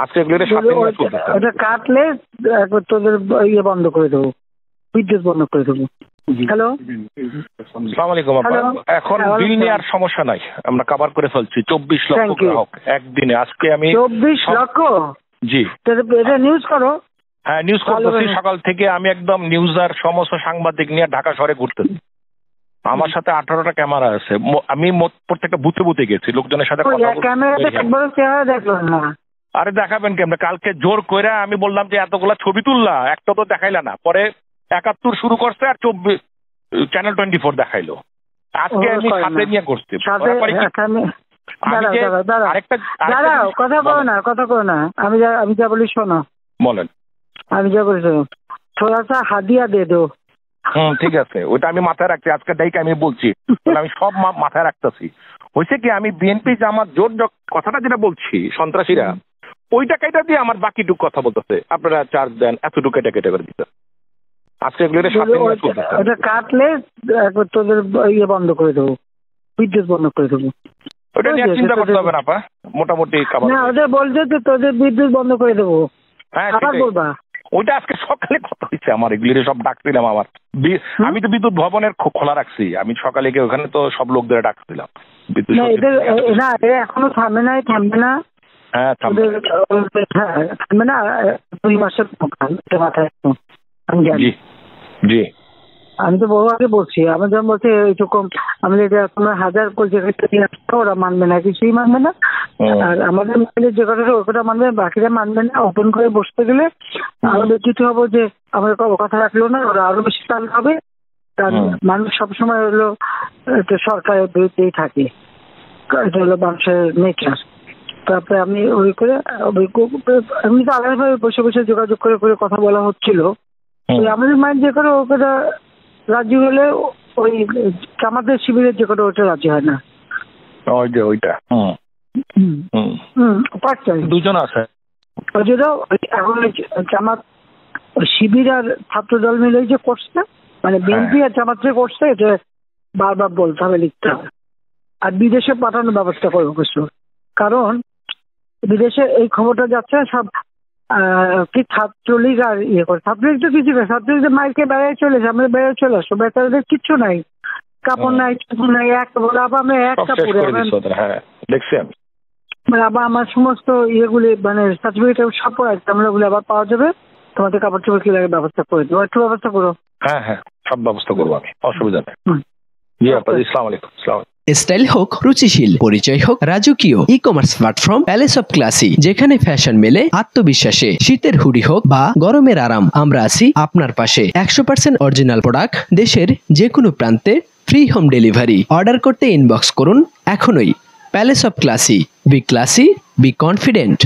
আজকে এগুলো 7 দিন ধরে চলতেছে। ওটা কাটলে একবার তোদের ইয়ে বন্ধ করে দেবো, বিদ্যুৎ বন্ধ করে দেবো। হ্যালো, আসসালামু আলাইকুম আপা। এখন বিল নিয়ে আর সমস্যা নাই, আমরা কভার করে ফেলছি 24 লক্ষ গ্রাহক একদিনে। আজকে আমি 24 লক্ষ? জি, এটা নিউজ করো। হ্যাঁ নিউজ করতেছি সকাল থেকে। আমি একদম নিউজ আর সমস্ত সাংবাদিক নিয়ে ঢাকা শহরে ঘুরতেছি। আমার সাথে 18টা ক্যামেরা আছে। আমি প্রত্যেকটা বুথে বুথে গেছি, লোকজনের সাথে কথা বলছি। আরে দেখাবেন কেমন? কালকে জোর করে আমি বললাম যে এতগুলা ছবি তুললা, একটা তো দেখাইলা না। পরে 71 শুরু করছে আর 24 চ্যানেল 24 দেখাইলো। আজকে আমি সাথে নিয়ে করছি। কথা বলো না। আমি যা বলি শোনো। বলেন। আমি যা বলছি থোড়া সা হাদিয়া দে দো। ঠিক আছে, ওইটা আমি মাথায় রাখছি। আজকে ডাইকে আমি বলছি, আমি সব মাথায় রাখতেছি। হয়েছে কি, আমি বিএনপি জামাত জোট কথাটা যেটা বলছি, সন্ত্রাসীরা ওইটা কেটে দিয়ে আমার বাকিটুক কথা বলতেছে, আপনারা চার্জ দেন, এতটুকু কেটে কেটে করে দিতে। আজকে ওটা কাটলে একবার তোদের ইয়ে বন্ধ করে দেবো, বিদ্যুৎ বন্ধ করে দেবো। ওটা নিয়ে চিন্তা করতে হবে না আপা, মোটামুটি ওদের বলছে যে তোদের বিদ্যুৎ বন্ধ করে দেবো। হ্যাঁ বলবা ওইটা আজকে সকালে কথা হয়েছে আমার, এগুলি সব ডাকছিলাম। আমার আমি তো বিদ্যুৎ ভবনের খোলা রাখছি, আমি সকালে গিয়ে ওখানে তো সব লোকদের ডাকছিলাম। না এখনো থামবে না। হ্যাঁ থামবে না, 2 মাসের মাথায়। জি জি, আমি তো বহু আগে বলছি। আমি যখন বলছি এইরকম আমাদের তোমরা 1000 ওরা মানবে না, কিছুই মানবে না। আর আমাদের যে কথাটা ওটা মানবে, বাকিরা মানবে না। ওপেন করে বসতে গেলে আমাদের কিছু হবো যে আমাদের কথা রাখলো না, ওরা আরো বেশি টান হবে। কারণ মানুষ সবসময় হলো সরকারের বিরুদ্ধেই থাকে, এটা হলো মানুষের নেচার। তারপরে আমি ওই করে এমনি তো আলাদাভাবে বসে বসে যোগাযোগ করে করে কথা বলা হচ্ছিল। আমাদের মাইন্ড যে করে ওটা রাজি হলে ওই আমাদের শিবিরের যে করে ওটা রাজি হয় না। ওইটা দুজন আছে এখন জামাত শিবির আর ছাত্র দল মিলে যে করছে, মানে বিএনপি আর জামাত যে করছে, এটা বারবার বলতে হবে, লিখতে হবে। আর বিদেশে পাঠানোর ব্যবস্থা করবো কিছু, কারণ বিদেশে এই খবরটা যাচ্ছে সব কি ছাত্রলীগ আর ইয়ে করে। ছাত্রলীগ তো কিছু নেই, ছাত্রলীগ মাইকে বেড়ায় চলেছে, আমরা বেড়ায় চলে আসবো। বেচারাদের কিচ্ছু নাই, কাপড় নাই, চুপুর নাই, এক বলে আবার আমরা এক কাপড়ে মানে আবার আমার সমস্ত ইয়েগুলি মানে সার্টিফিকেট সব আমরা ওগুলো আবার পাওয়া যাবে। তোমাদের কাপড় চোপড় কি লাগে ব্যবস্থা করে দেবো, একটু ব্যবস্থা করো। হ্যাঁ হ্যাঁ, সব ব্যবস্থা করবো আমি, অসুবিধা নেই। জি আপা, আসসালামু আলাইকুম। স্টাইল হোক রুচিশীল, পরিচয় হোক রাজকীয়, e commerce platform palace of classy, যেখানে ফ্যাশন মেলে আত্মবিশ্বাসে। শীতের হুডি হোক বা গরমের আরাম, আমরা আছি আপনার পাশে। 100% অরিজিনাল প্রোডাক্ট, দেশের যে কোনো প্রান্তে, ফ্রি হোম ডেলিভারি। অর্ডার করতে ইনবক্স করুন এখনই। Palace of classy, B classy, be confident.